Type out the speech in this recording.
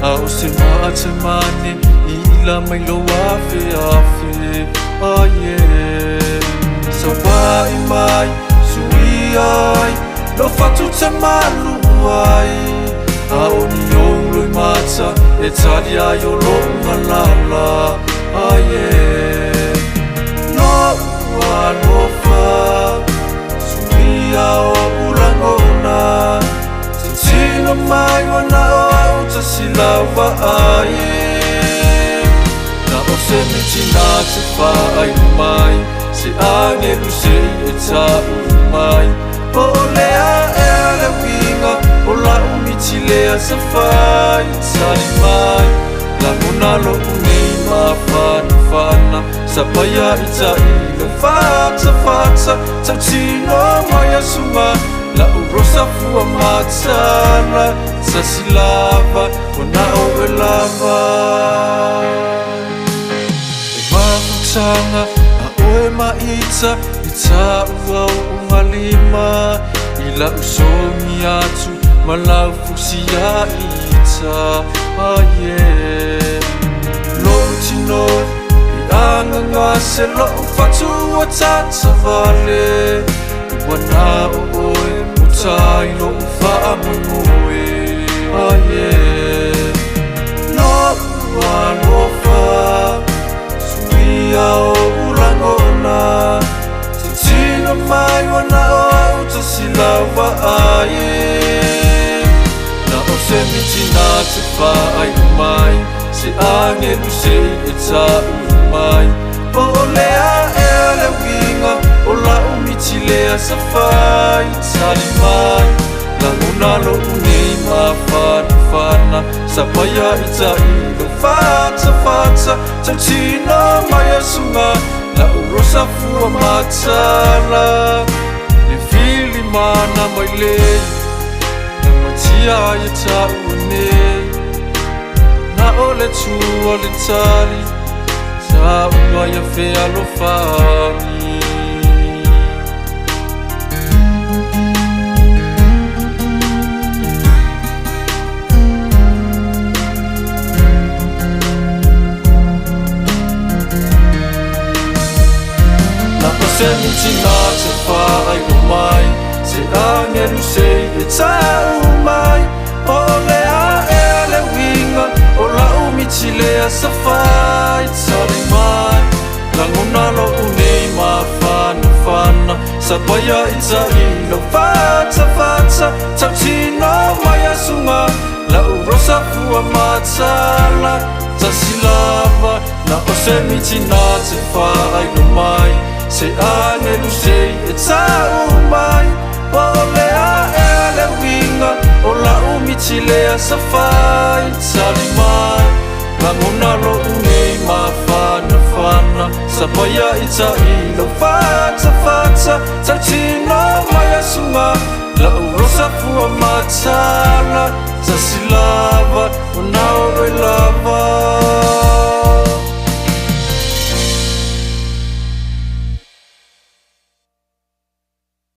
Ao se mane ila mai lo afe oh yeah. So why mai sui ai lo fatu te malu ai Ao ni yong lui mata e tadia yo lo ngalala oh yeah. No no fa sui ao ulangona Tino mai wana au ta silawa ai Na o se mitina te wha ai mai Se angelu se e ta umai O lea e le winga O la umiti lea sa whai Tari mai La muna lo unei ma whana Sa paya i ta ilo Fata Tau tino mai a sunga La urosa fua matala Sa silava Wana o e lava E mafutanga A oe maita I ta uau ungalima Ila usongi atu Ma lau fusia ita Ah yeah Lo tino I anga ngase Lo fatu a tata vale Wana o oe Tai lo fa moe oh yeah no fa suia o ulangona tino mai wana o ta silawa ai na o se mitina te fa ai mai se angelu se e ta mai o lea e le winga o la umiti lea sa fai Tari mai La nguna lo unei ma whana Sa paya i ta ilo Fata Tau tina mai a sunga La urosa fua matala Le fili mana mai le Na matia i ta unei Na o le tua le tali Sa ua ia fea lo fami Se mitina te whaai o mai Se angelu se e tau mai O lea e le winga O la umiti lea sa whai Tari mai La nguna lo unei ma whana Sa paya i ta ilo Fata Tau tino mai a sunga La urosa fua matala Ta silava Na o se mitina te whaai o mai Se angelu se e tau mai O lea e le winga O la umiti lea sa whai Tari mai La nguna lo unei ma whana Sa paya i ta ilo Fata Tau tino mai a sunga La urosa fua matala Ta silava O nao e lava